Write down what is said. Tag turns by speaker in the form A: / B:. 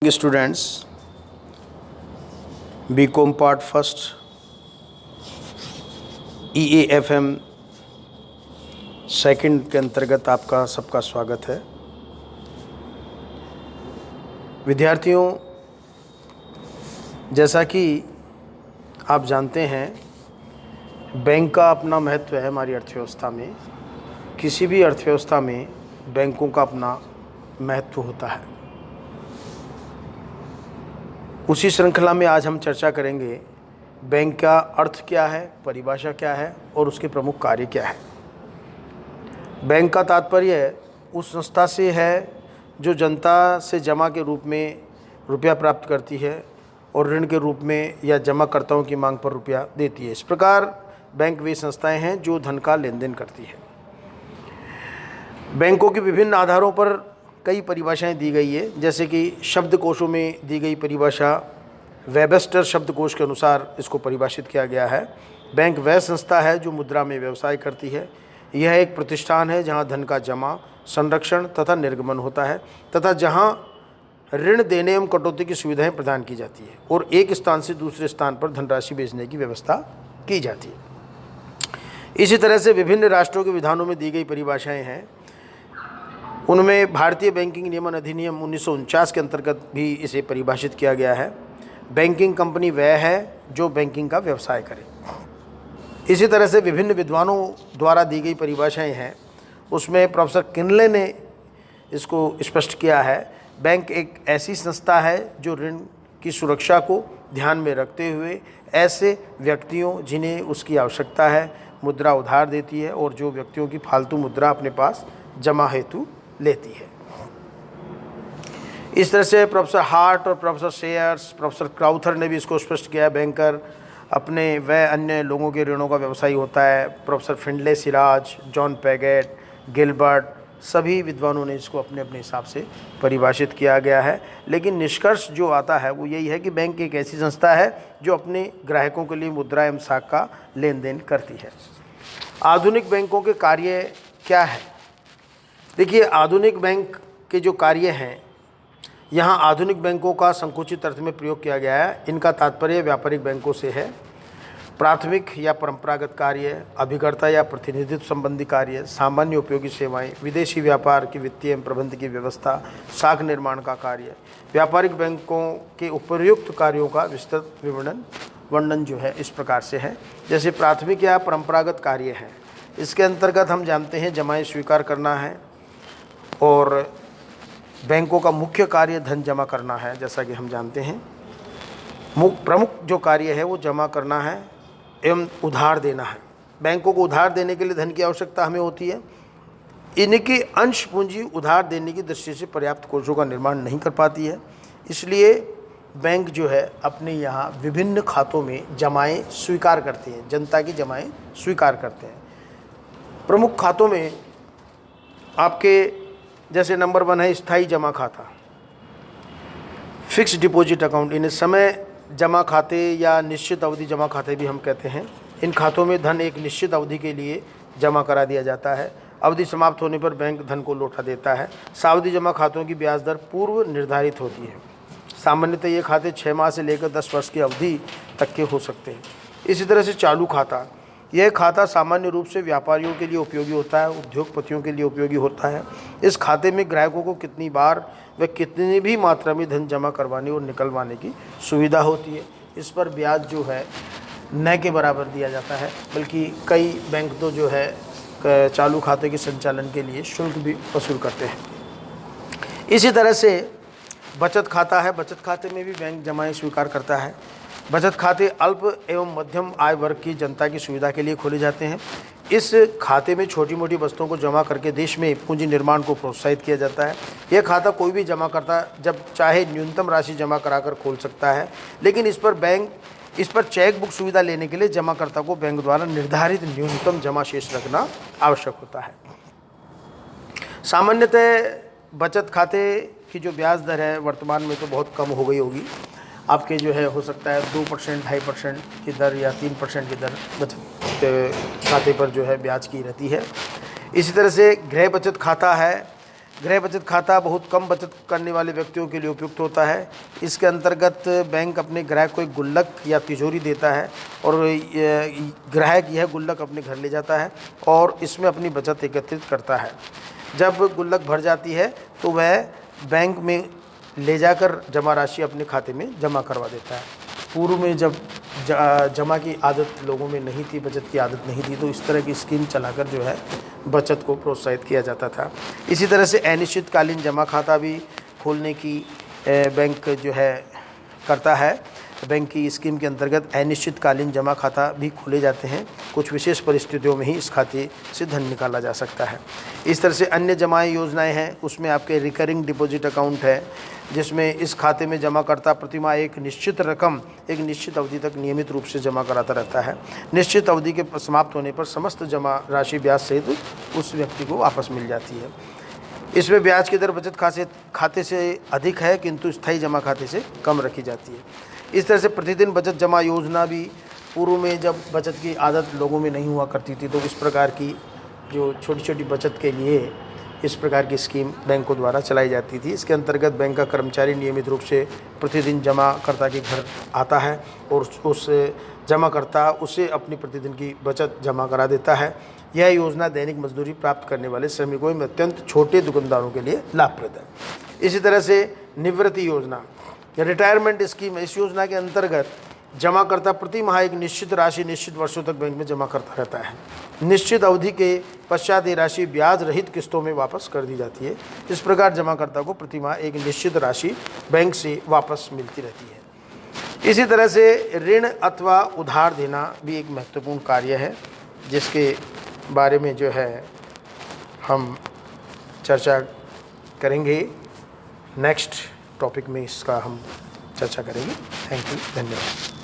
A: Students, BCom part first EAFM second के अंतर्गत आपका सबका स्वागत है। विद्यार्थियों, जैसा कि आप जानते हैं, बैंक का अपना महत्व है हमारी अर्थव्यवस्था में। किसी भी अर्थव्यवस्था में बैंकों का अपना महत्व होता है। उसी श्रृंखला में आज हम चर्चा करेंगे बैंक का अर्थ क्या है, परिभाषा क्या है और उसके प्रमुख कार्य क्या है। बैंक का तात्पर्य उस संस्था से है जो जनता से जमा के रूप में रुपया प्राप्त करती है और ऋण के रूप में या जमाकर्ताओं की मांग पर रुपया देती है। इस प्रकार बैंक वे संस्थाएं हैं जो धन का लेन देन करती है। बैंकों के विभिन्न आधारों पर कई परिभाषाएं दी गई है, जैसे कि शब्दकोशों में दी गई परिभाषा वेबस्टर शब्दकोश के अनुसार इसको परिभाषित किया गया है। बैंक वह संस्था है जो मुद्रा में व्यवसाय करती है। यह एक प्रतिष्ठान है जहां धन का जमा, संरक्षण तथा निर्गमन होता है तथा जहां ऋण देने एवं कटौती की सुविधाएं प्रदान की जाती है और एक स्थान से दूसरे स्थान पर धनराशि भेजने की व्यवस्था की जाती है। इसी तरह से विभिन्न राष्ट्रों के विधानों में दी गई परिभाषाएं हैं। उनमें भारतीय बैंकिंग नियमन अधिनियम 1949 के अंतर्गत भी इसे परिभाषित किया गया है। बैंकिंग कंपनी वह है जो बैंकिंग का व्यवसाय करे। इसी तरह से विभिन्न विद्वानों द्वारा दी गई परिभाषाएं हैं। उसमें प्रोफेसर किनले ने इसको स्पष्ट किया है, बैंक एक ऐसी संस्था है जो ऋण की सुरक्षा को ध्यान में रखते हुए ऐसे व्यक्तियों जिन्हें उसकी आवश्यकता है मुद्रा उधार देती है और जो व्यक्तियों की फालतू मुद्रा अपने पास जमा हेतु लेती है। इस तरह से प्रोफेसर हार्ट और प्रोफेसर शेयर्स, प्रोफेसर क्राउथर ने भी इसको स्पष्ट किया। बैंकर अपने व अन्य लोगों के ऋणों का व्यवसायी होता है। Professor Findlay Siraj, John Paget, Gilbert, सभी विद्वानों ने इसको अपने अपने हिसाब से परिभाषित किया गया है। लेकिन निष्कर्ष जो आता है वो यही है कि बैंक एक ऐसी संस्था है जो अपने ग्राहकों के लिए मुद्रा एवं साख का लेन देन करती है। आधुनिक बैंकों के कार्य क्या है? देखिए, आधुनिक बैंक के जो कार्य हैं, यहाँ आधुनिक बैंकों का संकुचित अर्थ में प्रयोग किया गया है। इनका तात्पर्य व्यापारिक बैंकों से है। प्राथमिक या परंपरागत कार्य, अभिकर्ता या प्रतिनिधित्व संबंधी कार्य, सामान्य उपयोगी सेवाएं, विदेशी व्यापार की वित्तीय एवं प्रबंध की व्यवस्था, साख निर्माण का कार्य। व्यापारिक बैंकों के उपर्युक्त कार्यों का विस्तृत वर्णन जो है इस प्रकार से है। जैसे प्राथमिक या परंपरागत कार्य है, इसके अंतर्गत हम जानते हैं जमाएं स्वीकार करना है और बैंकों का मुख्य कार्य धन जमा करना है। जैसा कि हम जानते हैं प्रमुख जो कार्य है वो जमा करना है एवं उधार देना है। बैंकों को उधार देने के लिए धन की आवश्यकता हमें होती है। इनकी अंश पूंजी उधार देने की दृष्टि से पर्याप्त कोषों का निर्माण नहीं कर पाती है। इसलिए बैंक जो है अपने यहाँ विभिन्न खातों में जमाएं स्वीकार करते हैं, जनता की जमाएं स्वीकार करते हैं। प्रमुख खातों में आपके जैसे नंबर 1 है स्थायी जमा खाता, फिक्स डिपॉजिट अकाउंट। इन्हें समय जमा खाते या निश्चित अवधि जमा खाते भी हम कहते हैं। इन खातों में धन एक निश्चित अवधि के लिए जमा करा दिया जाता है। अवधि समाप्त होने पर बैंक धन को लौटा देता है। सावधि जमा खातों की ब्याज दर पूर्व निर्धारित होती है। सामान्यतः ये खाते 6 माह से लेकर 10 वर्ष की अवधि तक के हो सकते हैं। इसी तरह से चालू खाता, यह खाता सामान्य रूप से व्यापारियों के लिए उपयोगी होता है, उद्योगपतियों के लिए उपयोगी होता है। इस खाते में ग्राहकों को कितनी बार व कितनी भी मात्रा में धन जमा करवाने और निकलवाने की सुविधा होती है। इस पर ब्याज जो है न के बराबर दिया जाता है, बल्कि कई बैंक तो जो है चालू खाते के संचालन के लिए शुल्क भी वसूल करते हैं। इसी तरह से बचत खाता है। बचत खाते में भी बैंक जमाएं स्वीकार करता है। बचत खाते अल्प एवं मध्यम आय वर्ग की जनता की सुविधा के लिए खोले जाते हैं। इस खाते में छोटी मोटी वस्तुओं को जमा करके देश में पूंजी निर्माण को प्रोत्साहित किया जाता है। यह खाता कोई भी जमा करता जब चाहे न्यूनतम राशि जमा कराकर खोल सकता है, लेकिन इस पर चेक बुक सुविधा लेने के लिए जमाकर्ता को बैंक द्वारा निर्धारित न्यूनतम जमा शेष रखना आवश्यक होता है। सामान्यतः बचत खाते की जो ब्याज दर है वर्तमान में तो बहुत कम हो गई होगी। आपके जो है हो सकता है 2%, 2.5% की दर या 3% की दर बचत खाते पर जो है ब्याज की रहती है। इसी तरह से गृह बचत खाता है। गृह बचत खाता बहुत कम बचत करने वाले व्यक्तियों के लिए उपयुक्त होता है। इसके अंतर्गत बैंक अपने ग्राहक को एक गुल्लक या तिजोरी देता है और ग्राहक यह गुल्लक अपने घर ले जाता है और इसमें अपनी बचत एकत्रित करता है। जब गुल्लक भर जाती है तो वह बैंक में ले जाकर जमा राशि अपने खाते में जमा करवा देता है। पूर्व में जब जमा की आदत लोगों में नहीं थी, बचत की आदत नहीं थी, तो इस तरह की स्कीम चलाकर जो है बचत को प्रोत्साहित किया जाता था। इसी तरह से अनिश्चितकालीन जमा खाता भी खोलने की बैंक जो है करता है। बैंक की स्कीम के अंतर्गत अनिश्चितकालीन जमा खाता भी खोले जाते हैं। कुछ विशेष परिस्थितियों में ही इस खाते से धन निकाला जा सकता है। इस तरह से अन्य जमा योजनाएं हैं, उसमें आपके रिकरिंग डिपॉजिट अकाउंट है, जिसमें इस खाते में जमा करता प्रतिमाह एक निश्चित रकम एक निश्चित अवधि तक नियमित रूप से जमा कराता रहता है। निश्चित अवधि के समाप्त होने पर समस्त जमा राशि ब्याज सहित उस व्यक्ति को वापस मिल जाती है। इसमें ब्याज की दर बचत खाते से अधिक है, किंतु स्थायी जमा खाते से कम रखी जाती है। इस तरह से प्रतिदिन बचत जमा योजना भी पूर्व में जब बचत की आदत लोगों में नहीं हुआ करती थी, तो इस प्रकार की जो छोटी छोटी बचत के लिए इस प्रकार की स्कीम बैंकों द्वारा चलाई जाती थी। इसके अंतर्गत बैंक का कर्मचारी नियमित रूप से प्रतिदिन जमाकर्ता के घर आता है और उस जमाकर्ता उसे अपनी प्रतिदिन की बचत जमा करा देता है। यह योजना दैनिक मजदूरी प्राप्त करने वाले श्रमिकों में अत्यंत छोटे दुकानदारों के लिए लाभप्रद है। इसी तरह से निवृत्ति योजना या रिटायरमेंट स्कीम, इस योजना के अंतर्गत जमाकर्ता प्रति माह एक निश्चित राशि निश्चित वर्षों तक बैंक में जमा करता रहता है। निश्चित अवधि के पश्चात ये राशि ब्याज रहित किस्तों में वापस कर दी जाती है। इस प्रकार जमाकर्ता को प्रति माह एक निश्चित राशि बैंक से वापस मिलती रहती है। इसी तरह से ऋण अथवा उधार देना भी एक महत्वपूर्ण कार्य है, जिसके बारे में जो है हम चर्चा करेंगे। नेक्स्ट टॉपिक में इसका हम चर्चा करेंगे। थैंक यू, धन्यवाद।